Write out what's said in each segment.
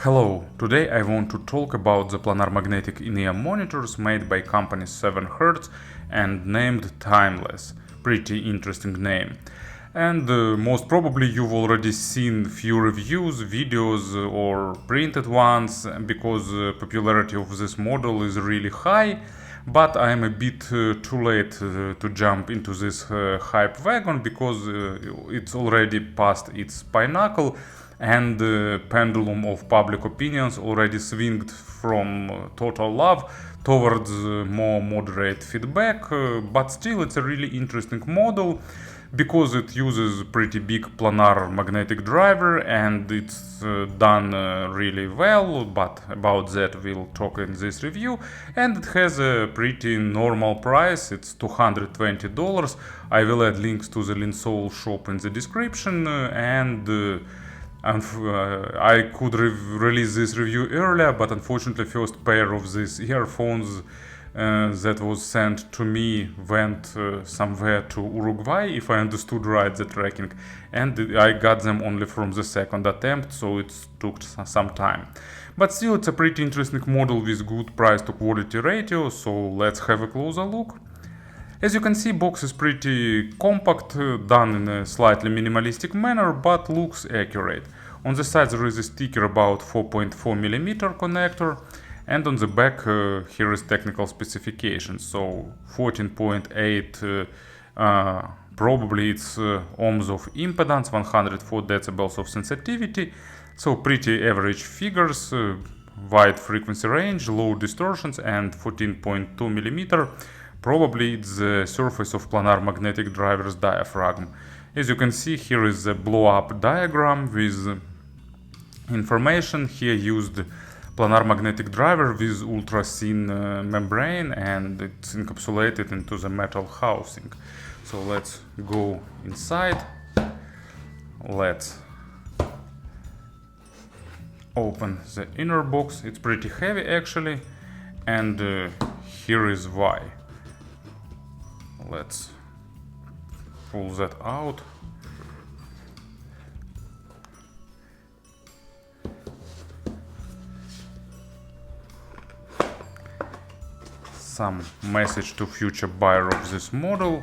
Hello, today I want to talk about the planar magnetic in-ear monitors made by company 7Hz and named Timeless. Pretty interesting name. And most probably you've already seen few reviews, videos or printed ones, because popularity of this model is really high. But I'm a bit too late to jump into this hype wagon, because it's already past its pinnacle, and the pendulum of public opinions already swinged from total love towards more moderate feedback. But still, it's a really interesting model because it uses pretty big planar magnetic driver, and it's done really well, but about that we'll talk in this review. And it has a pretty normal price, it's $220. I will add links to the Linsole shop in the description, and I could release this review earlier, but unfortunately first pair of these earphones that was sent to me went somewhere to Uruguay, if I understood right the tracking, and I got them only from the second attempt, so it took some time. But still, it's a pretty interesting model with good price to quality ratio, so let's have a closer look. As you can see, box is pretty compact, done in a slightly minimalistic manner, but looks accurate. On the side there is a sticker about 4.4mm connector, and on the back here is technical specifications. So 14.8 probably it's ohms of impedance, 104 decibels of sensitivity, so pretty average figures, wide frequency range, low distortions, and 14.2mm. Probably it's the surface of planar magnetic driver's diaphragm. As you can see, here is a blow-up diagram with information. Here used planar magnetic driver with ultra-thin membrane, and it's encapsulated into the metal housing. So let's go inside. Let's open the inner box. It's pretty heavy actually, and here is why. Let's pull that out. Some message to future buyer of this model,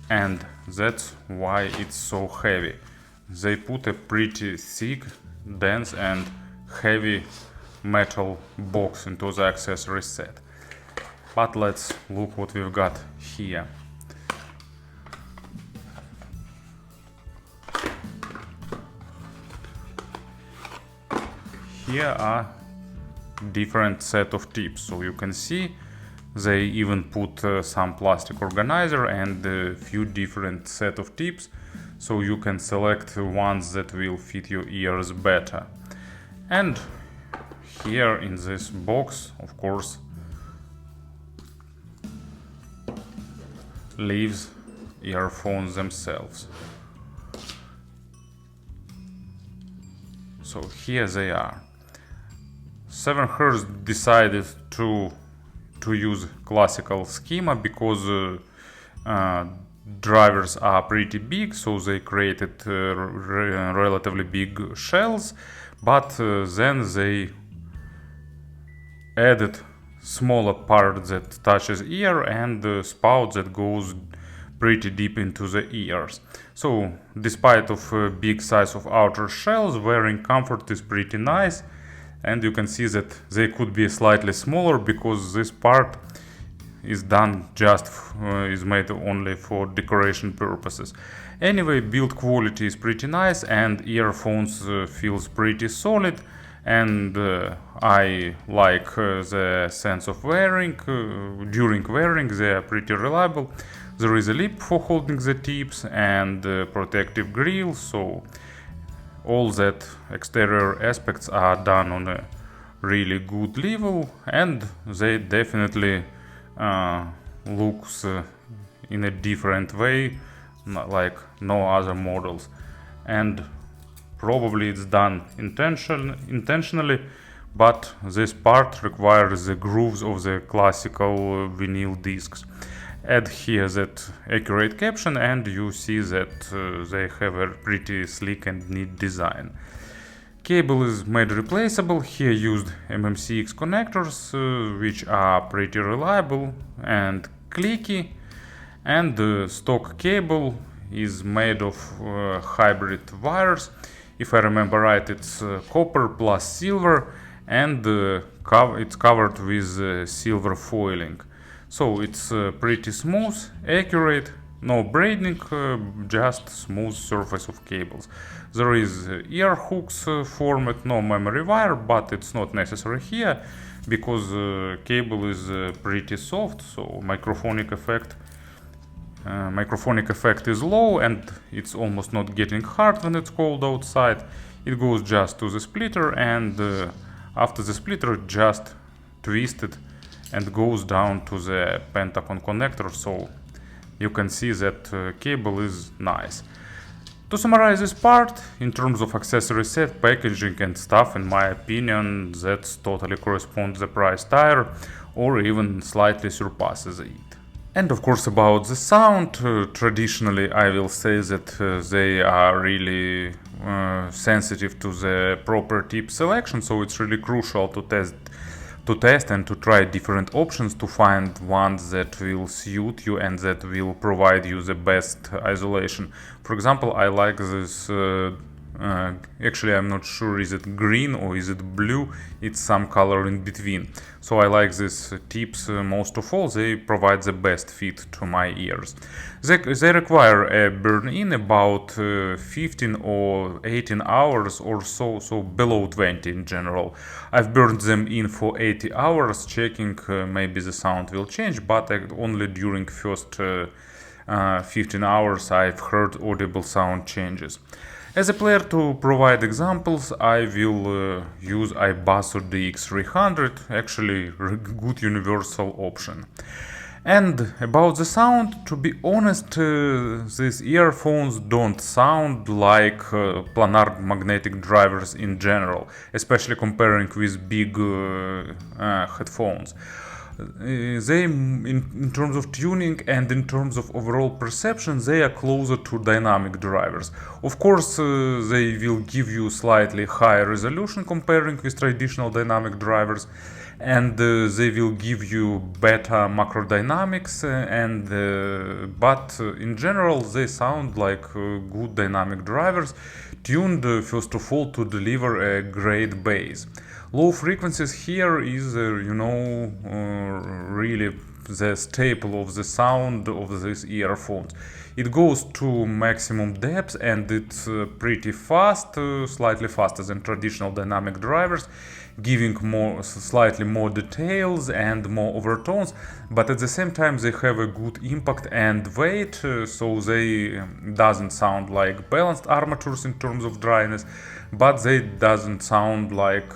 and that's why it's so heavy. They put a pretty thick, dense and heavy metal box into the accessory set. But let's look what we've got here. Here are different set of tips, so you can see they even put some plastic organizer and a few different set of tips, so you can select ones that will fit your ears better. And here in this box, of course, leaves earphones themselves. So here they are. 7Hz decided to use classical schema because drivers are pretty big, so they created relatively big shells, but then they added smaller part that touches ear and the spout that goes pretty deep into the ears. So despite of big size of outer shells, wearing comfort is pretty nice. And you can see that they could be slightly smaller because this part is done is made only for decoration purposes. Anyway, build quality is pretty nice, and earphones feels pretty solid, and I like the sense of wearing. During wearing they are pretty reliable. There is a lip for holding the tips and protective grill, so all that exterior aspects are done on a really good level, and they definitely looks in a different way, like no other models. And probably it's done intentionally, but this part requires the grooves of the classical vinyl discs. Add here that accurate caption, and you see that they have a pretty sleek and neat design. Cable is made replaceable. Here used MMCX connectors, which are pretty reliable and clicky, and the stock cable is made of hybrid wires. If I remember right, it's copper plus silver, and it's covered with silver foiling. So it's pretty smooth, accurate, no braiding, just smooth surface of cables. There is ear hooks format, no memory wire, but it's not necessary here because cable is pretty soft, so microphonic effect is low and it's almost not getting hard when it's cold outside. It goes just to the splitter, and after the splitter it just twisted and goes down to the Pentagon connector, so you can see that cable is nice. To summarize this part, in terms of accessory set, packaging and stuff, in my opinion, that totally corresponds the price tire or even slightly surpasses it. And of course about the sound, traditionally I will say that they are really sensitive to the proper tip selection, so it's really crucial to test and to try different options to find ones that will suit you and that will provide you the best isolation. For example, I like this, actually I'm not sure is it green or is it blue, it's some color in between. So I like these tips most of all, they provide the best fit to my ears. They require a burn-in about 15 or 18 hours or so below 20 in general. I've burned them in for 80 hours, checking maybe the sound will change, but only during first 15 hours I've heard audible sound changes. As a player, to provide examples, I will use iBasso DX300, actually good universal option. And about the sound, to be honest, these earphones don't sound like planar magnetic drivers in general, especially comparing with big headphones. They, in terms of tuning and in terms of overall perception, they are closer to dynamic drivers. Of course, they will give you slightly higher resolution comparing with traditional dynamic drivers, and they will give you better macro dynamics, but in general they sound like good dynamic drivers, tuned first of all to deliver a great bass. Low frequencies here is, really the staple of the sound of these earphones. It goes to maximum depth and it's pretty fast, slightly faster than traditional dynamic drivers, giving slightly more details and more overtones, but at the same time they have a good impact and weight, so they doesn't sound like balanced armatures in terms of dryness, but they doesn't sound like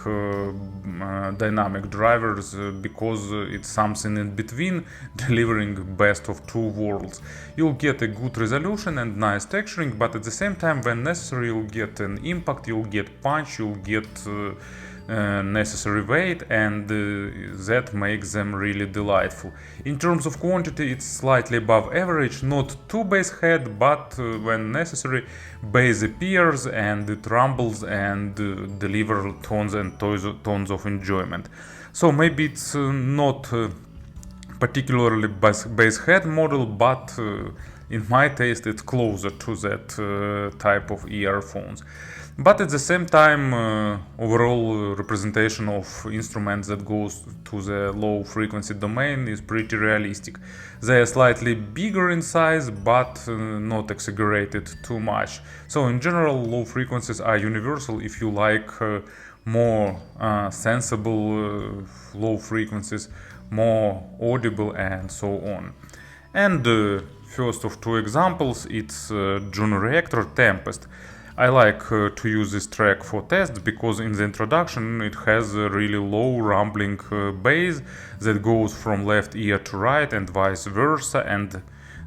dynamic drivers because it's something in between, delivering best of two worlds. You'll get a good resolution and nice texturing, but at the same time, when necessary, you'll get an impact, you'll get punch, you'll get necessary weight, and that makes them really delightful. In terms of quantity, it's slightly above average, not too bass head, but when necessary, bass appears and it rumbles and delivers tones and tones of enjoyment. So maybe it's not particularly bass head model, but in my taste it's closer to that type of earphones. But at the same time, overall representation of instruments that goes to the low frequency domain is pretty realistic. They are slightly bigger in size, but not exaggerated too much. So in general, low frequencies are universal if you like more sensible low frequencies, more audible and so on. And first of two examples, it's Juno Reactor Tempest. I like to use this track for tests because in the introduction it has a really low rumbling bass that goes from left ear to right and vice versa, and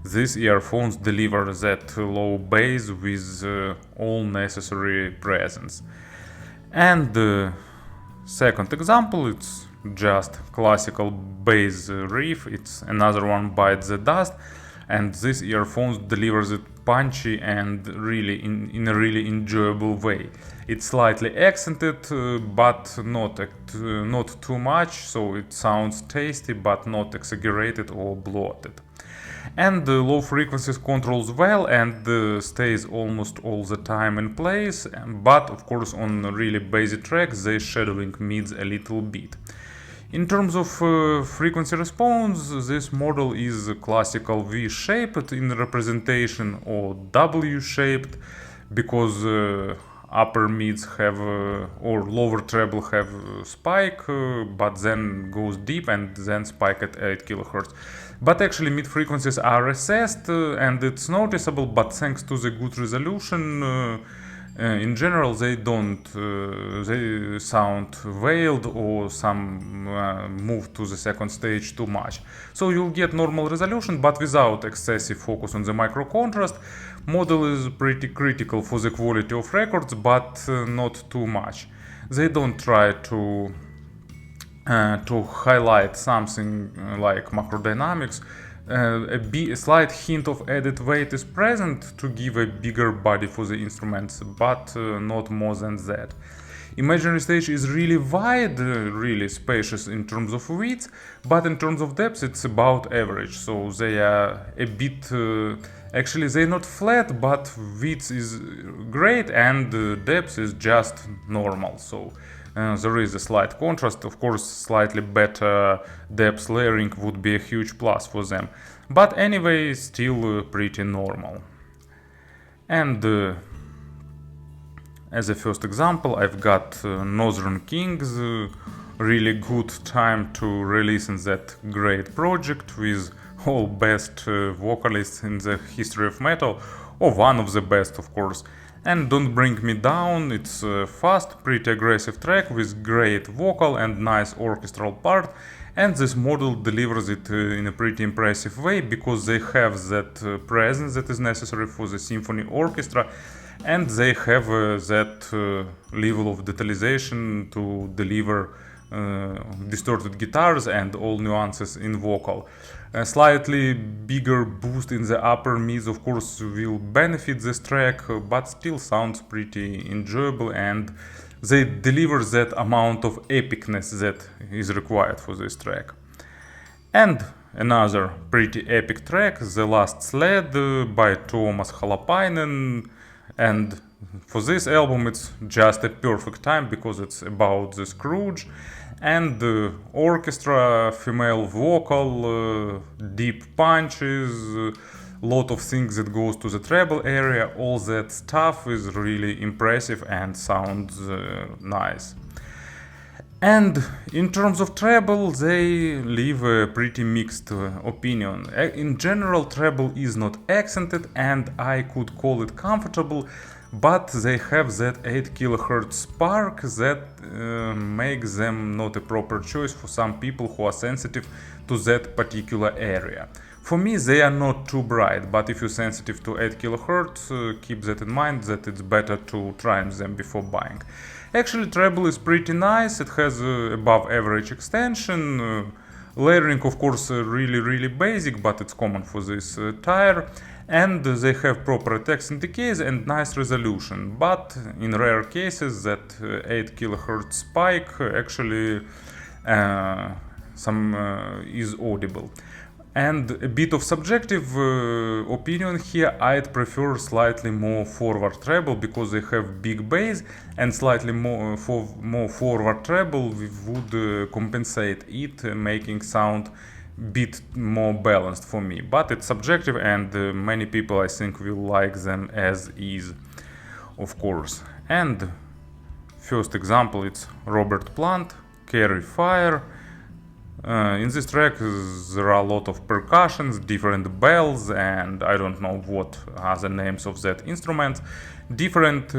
these earphones deliver that low bass with all necessary presence. And the second example, it's just classical bass riff, it's another one Bite the Dust. and this earphones delivers it punchy and really in a really enjoyable way. It's slightly accented, but not too much, so it sounds tasty but not exaggerated or bloated. And the low frequencies controls well and stays almost all the time in place, but of course on really basic tracks the shadowing needs a little bit. In terms of frequency response, this model is classical V-shaped in representation or W-shaped, because upper mids have or lower treble have spike, but then goes deep and then spike at 8 kHz. But actually mid frequencies are assessed and it's noticeable, but thanks to the good resolution, in general they don't they sound veiled or some move to the second stage too much. So you'll get normal resolution but without excessive focus on the micro contrast. Model is pretty critical for the quality of records, but not too much. They don't try to highlight something like macrodynamics. A slight hint of added weight is present to give a bigger body for the instruments, but not more than that. Imaginary stage is really wide, really spacious in terms of width, but in terms of depth it's about average, so they are a bit... actually they're not flat, but width is great and depth is just normal, so there is a slight contrast. Of course, slightly better depth layering would be a huge plus for them. But anyway, still pretty normal. And as a first example, I've got Northern Kings. Really good time to release in that great project with all best vocalists in the history of metal, or one of the best, of course. And Don't Bring Me Down, it's a fast, pretty aggressive track with great vocal and nice orchestral part, and this model delivers it in a pretty impressive way, because they have that presence that is necessary for the symphony orchestra, and they have that level of detalization to deliver distorted guitars and all nuances in vocal. A slightly bigger boost in the upper mids of course will benefit this track, but still sounds pretty enjoyable, and they deliver that amount of epicness that is required for this track. And another pretty epic track, The Last Sled by Tuomas Holopainen, and for this album it's just a perfect time because it's about the Scrooge and orchestra, female vocal, deep punches, lot of things that goes to the treble area. All that stuff is really impressive and sounds nice. And in terms of treble, they leave a pretty mixed opinion. In general, treble is not accented and I could call it comfortable, but they have that 8 kHz spark that makes them not a proper choice for some people who are sensitive to that particular area. For me, they are not too bright, but if you're sensitive to 8 kHz, keep that in mind, that it's better to try them before buying. Actually, treble is pretty nice, it has above average extension, layering of course really basic, but it's common for this tire, and they have proper attacks and decays and nice resolution, but in rare cases that 8 kHz spike actually is audible. And a bit of subjective opinion here, I'd prefer slightly more forward treble because they have big bass, and slightly more forward treble would compensate it, making sound bit more balanced for me. But it's subjective, and many people I think will like them as is, of course. And first example, it's Robert Plant, Carry Fire. In this track there are a lot of percussions, different bells, and I don't know what are the names of that instrument, different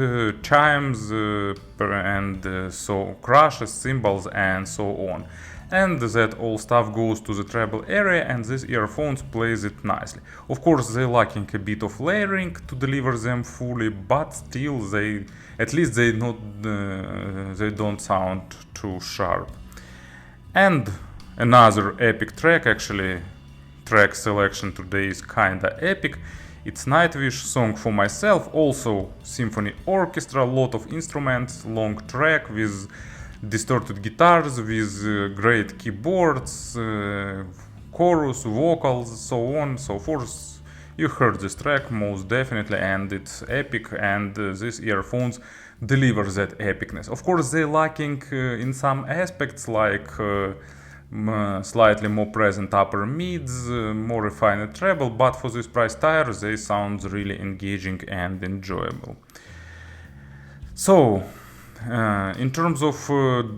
chimes and so crashes, cymbals and so on. And that all stuff goes to the treble area, and these earphones plays it nicely. Of course they're lacking a bit of layering to deliver them fully, but still they don't sound too sharp. And another epic track, actually track selection today is kinda epic. It's Nightwish, Song for Myself, also symphony orchestra, lot of instruments, long track with distorted guitars, with great keyboards, chorus, vocals, so on, so forth. You heard this track most definitely, and it's epic, and these earphones deliver that epicness. Of course, they're lacking in some aspects, like slightly more present upper mids, more refined treble, but for this price tier they sound really engaging and enjoyable. So, in terms of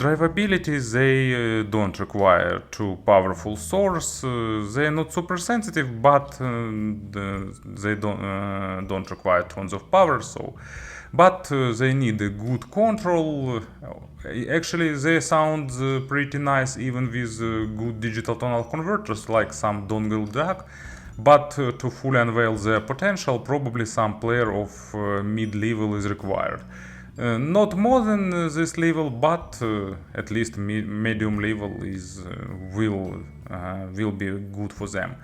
drivability, they don't require too powerful source. They're not super sensitive, but they don't require tons of power. But they need a good control. Actually, they sound pretty nice even with good digital tonal converters, like some dongle jack. But to fully unveil their potential, probably some player of mid-level is required. Not more than this level, but at least medium level will be good for them.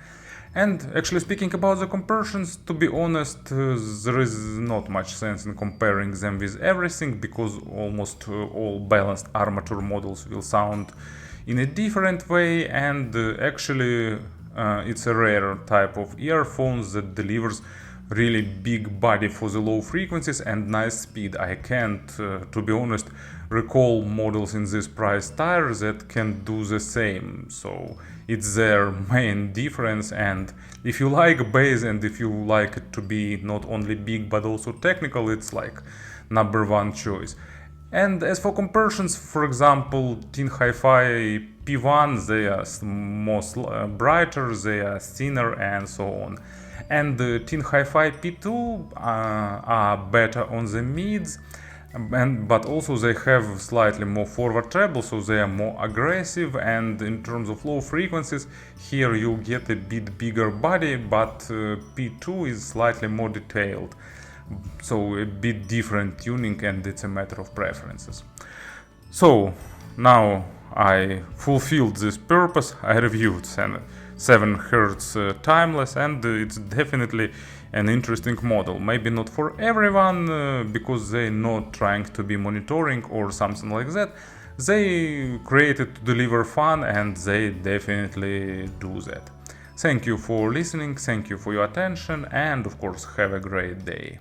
And actually speaking about the comparisons, to be honest, there is not much sense in comparing them with everything, because almost all balanced armature models will sound in a different way, and actually it's a rare type of earphones that delivers really big body for the low frequencies and nice speed. I can't, to be honest, recall models in this price tier that can do the same. So it's their main difference, and if you like bass and if you like it to be not only big but also technical, it's like number one choice. And as for comparisons, for example, Teen Hi-Fi P1, they are more brighter, they are thinner, and so on. And the Teen Hi-Fi P2 are better on the mids, but also they have slightly more forward treble, so they are more aggressive. And in terms of low frequencies, here you get a bit bigger body, but P2 is slightly more detailed, so a bit different tuning, and it's a matter of preferences. So now I fulfilled this purpose. I reviewed 7 Hz timeless, and it's definitely an interesting model. Maybe not for everyone, because they're not trying to be monitoring or something like that. They created to deliver fun, and they definitely do that. Thank you for listening, thank you for your attention, and of course have a great day.